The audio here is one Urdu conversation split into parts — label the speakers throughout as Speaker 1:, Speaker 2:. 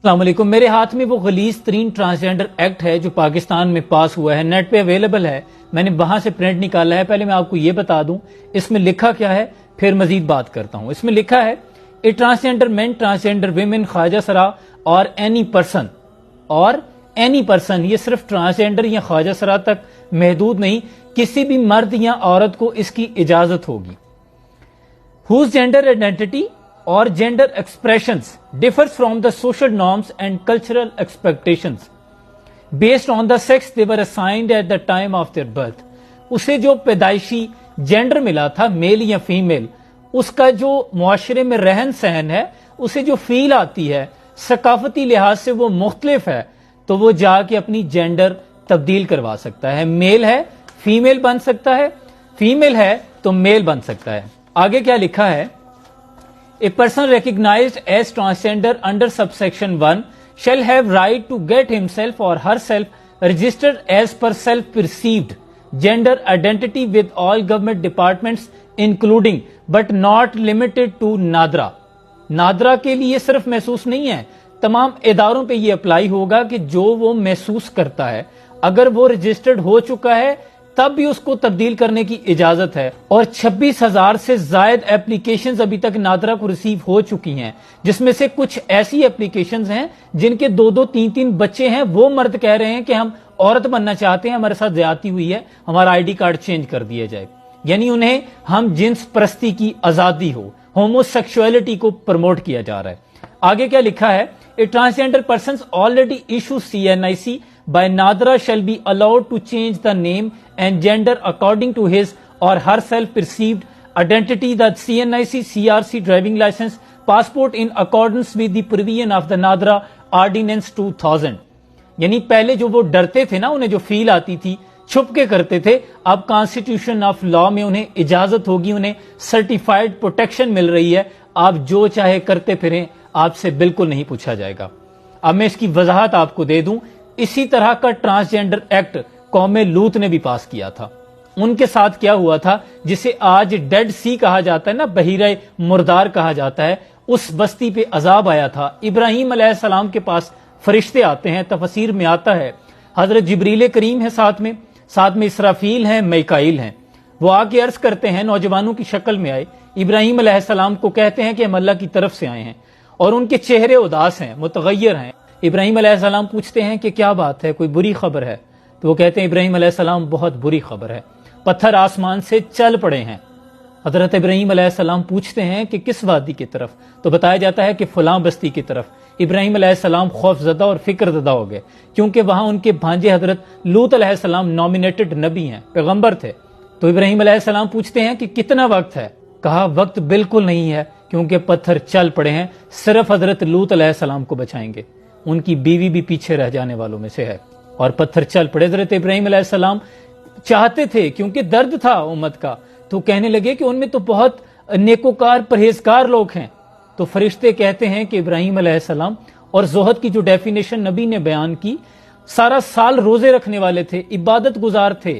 Speaker 1: السلام علیکم. میرے ہاتھ میں وہ غلیظ ترین ٹرانسجینڈر ایکٹ ہے جو پاکستان میں پاس ہوا ہے, نیٹ پہ اویلیبل ہے, میں نے وہاں سے پرنٹ نکالا ہے. پہلے میں آپ کو یہ بتا دوں اس میں لکھا کیا ہے, پھر مزید بات کرتا ہوں. اس میں لکھا ہے a transgender main, transgender women, خواجہ سرا اور اینی پرسن, یہ صرف ٹرانسجینڈر یا خواجہ سرا تک محدود نہیں, کسی بھی مرد یا عورت کو اس کی اجازت ہوگی. whose gender identity or gender expressions differs from the social norms and cultural expectations based on the sex they were assigned at the time of their birth. اسے جو پیدائشی جینڈر ملا تھا, میل یا فیمیل, اس کا جو معاشرے میں رہن سہن ہے, اسے جو فیل آتی ہے, ثقافتی لحاظ سے وہ مختلف ہے, تو وہ جا کے اپنی جینڈر تبدیل کروا سکتا ہے. میل ہے فیمیل بن سکتا ہے, فیمیل ہے تو میل بن سکتا ہے. آگے کیا لکھا ہے, A person recognized as transgender under subsection 1 shall have right to get himself or herself registered as per self-perceived gender identity with all government departments including but not limited to NADRA. NADRA کے لیے صرف محسوس نہیں ہے, تمام اداروں پہ یہ اپلائی ہوگا کہ جو وہ محسوس کرتا ہے, اگر وہ رجسٹرڈ ہو چکا ہے تب بھی اس کو تبدیل کرنے کی اجازت ہے. اور 26,000 سے زائد اپلیکیشنز ابھی تک نادرا کو ریسیو ہو چکی ہیں, جس میں سے کچھ ایسی اپلیکیشنز ہیں جن کے 2-2 3-3 بچے ہیں. وہ مرد کہہ رہے ہیں کہ ہم عورت بننا چاہتے ہیں, ہمارے ساتھ زیادتی ہوئی ہے, ہمارا آئی ڈی کارڈ چینج کر دیا جائے. یعنی انہیں ہم جنس پرستی کی آزادی ہو, ہومو سیکشولیٹی کو پروموٹ کیا جا رہا ہے. آگے کیا لکھا ہے, a transgender persons already issue CNIC by NADRA shall be allowed to change the name and gender according to his or her self-perceived identity, the CNIC CRC driving license passport in accordance with the provision of the NADRA Ordinance 2000. یعنی پہلے جو وہ ڈرتے تھے نا, انہیں جو فیل آتی تھی, چھپ کے کرتے تھے, اب کانسٹیٹیوشن آف لا میں انہیں اجازت ہوگی, انہیں سرٹیفائڈ پروٹیکشن مل رہی ہے. آپ جو چاہے کرتے پھریں, آپ سے بالکل نہیں پوچھا جائے گا. اب میں اس کی وضاحت آپ کو دے دوں. اسی طرح کا ٹرانسجینڈر ایکٹ قوم لوط نے بھی پاس کیا تھا. ان کے ساتھ کیا ہوا تھا, جسے آج ڈیڈ سی کہا جاتا ہے نا, بحیرہ مردار کہا جاتا ہے, اس بستی پہ عذاب آیا تھا. ابراہیم علیہ السلام کے پاس فرشتے آتے ہیں, تفسیر میں آتا ہے حضرت جبریل کریم ہے ساتھ میں اسرافیل ہیں, میکائیل ہیں. وہ آ کے عرض کرتے ہیں, نوجوانوں کی شکل میں آئے, ابراہیم علیہ السلام کو کہتے ہیں کہ ہم اللہ کی طرف سے آئے ہیں, اور ان کے چہرے اداس ہیں, متغیر ہیں. ابراہیم علیہ السلام پوچھتے ہیں کہ کیا بات ہے, کوئی بری خبر ہے؟ تو وہ کہتے ہیں ابراہیم علیہ السلام بہت بری خبر ہے, پتھر آسمان سے چل پڑے ہیں. حضرت ابراہیم علیہ السلام پوچھتے ہیں کہ کس وادی کی طرف؟ تو بتایا جاتا ہے کہ فلاں بستی کی طرف. ابراہیم علیہ السلام خوف زدہ اور فکر زدہ ہو گئے, کیونکہ وہاں ان کے بھانجے حضرت لوط علیہ السلام نامینیٹڈ نبی ہیں, پیغمبر تھے. تو ابراہیم علیہ السلام پوچھتے ہیں کہ کتنا وقت ہے؟ کہا وقت بالکل نہیں ہے, کیونکہ پتھر چل پڑے ہیں, صرف حضرت لوط علیہ السلام کو بچائیں گے. ان کی بیوی بھی پیچھے رہ جانے والوں میں سے ہے, اور پتھر چل پڑے. حضرت ابراہیم علیہ السلام چاہتے تھے, کیونکہ درد تھا امت کا, تو کہنے لگے کہ ان میں تو بہت نیکوکار پرہیزگار لوگ ہیں. تو فرشتے کہتے ہیں کہ ابراہیم علیہ السلام, اور زہد کی جو ڈیفینیشن نبی نے بیان کی, سارا سال روزے رکھنے والے تھے, عبادت گزار تھے,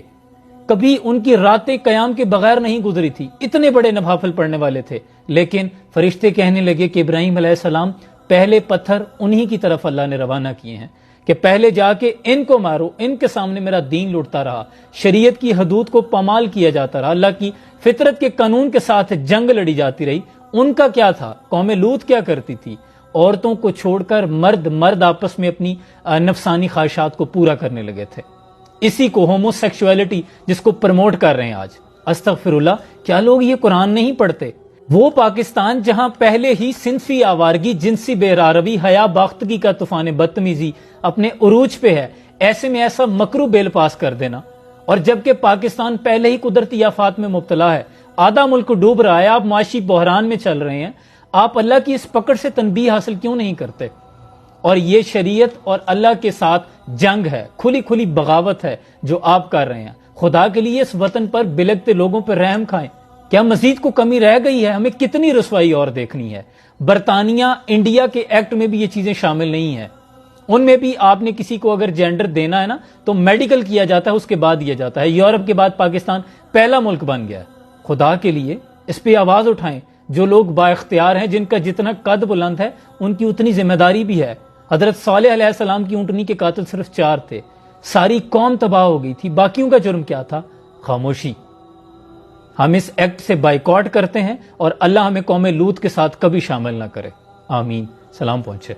Speaker 1: کبھی ان کی راتیں قیام کے بغیر نہیں گزری تھی, اتنے بڑے نوافل پڑھنے والے تھے. لیکن فرشتے کہنے لگے کہ ابراہیم علیہ السلام, پہلے پتھر انہی کی طرف اللہ نے روانہ کیے ہیں کہ پہلے جا کے ان کو مارو, ان کے سامنے میرا دین لوٹتا رہا, شریعت کی حدود کو پامال کیا جاتا رہا, اللہ کی فطرت کے قانون کے ساتھ جنگ لڑی جاتی رہی. ان کا کیا تھا, قوم لوط کیا کرتی تھی, عورتوں کو چھوڑ کر مرد آپس میں اپنی نفسانی خواہشات کو پورا کرنے لگے تھے. اسی کو ہومو سیکشولیٹی جس کو پروموٹ کر رہے ہیں آج. استغفر اللہ, کیا لوگ یہ قرآن نہیں پڑھتے؟ وہ پاکستان جہاں پہلے ہی صنفی آوارگی, جنسی بے راروی, حیا باختگی کا طوفان بدتمیزی اپنے عروج پہ ہے, ایسے میں ایسا مکرو بل پاس کر دینا, اور جبکہ پاکستان پہلے ہی قدرتی آفات میں مبتلا ہے, آدھا ملک ڈوب رہا ہے, آپ معاشی بحران میں چل رہے ہیں, آپ اللہ کی اس پکڑ سے تنبیہ حاصل کیوں نہیں کرتے؟ اور یہ شریعت اور اللہ کے ساتھ جنگ ہے, کھلی بغاوت ہے جو آپ کر رہے ہیں. خدا کے لیے اس وطن پر بلگتے لوگوں پر رحم کھائیں. کیا مزید کو کمی رہ گئی ہے؟ ہمیں کتنی رسوائی اور دیکھنی ہے؟ برطانیہ, انڈیا کے ایکٹ میں بھی یہ چیزیں شامل نہیں ہیں. ان میں بھی آپ نے کسی کو اگر جینڈر دینا ہے نا, تو میڈیکل کیا جاتا ہے, اس کے بعد دیا جاتا ہے. یورپ کے بعد پاکستان پہلا ملک بن گیا ہے. خدا کے لیے اس پہ آواز اٹھائیں. جو لوگ با اختیار ہیں, جن کا جتنا قد بلند ہے, ان کی اتنی ذمہ داری بھی ہے. حضرت صالح علیہ السلام کی اونٹنی کے قاتل صرف 4 تھے، ساری قوم تباہ ہو گئی تھی، باقیوں کا جرم کیا تھا؟ خاموشی۔ ہم اس ایکٹ سے بائیکاٹ کرتے ہیں اور اللہ ہمیں قوم لوط کے ساتھ کبھی شامل نہ کرے، آمین۔ سلام پہنچے۔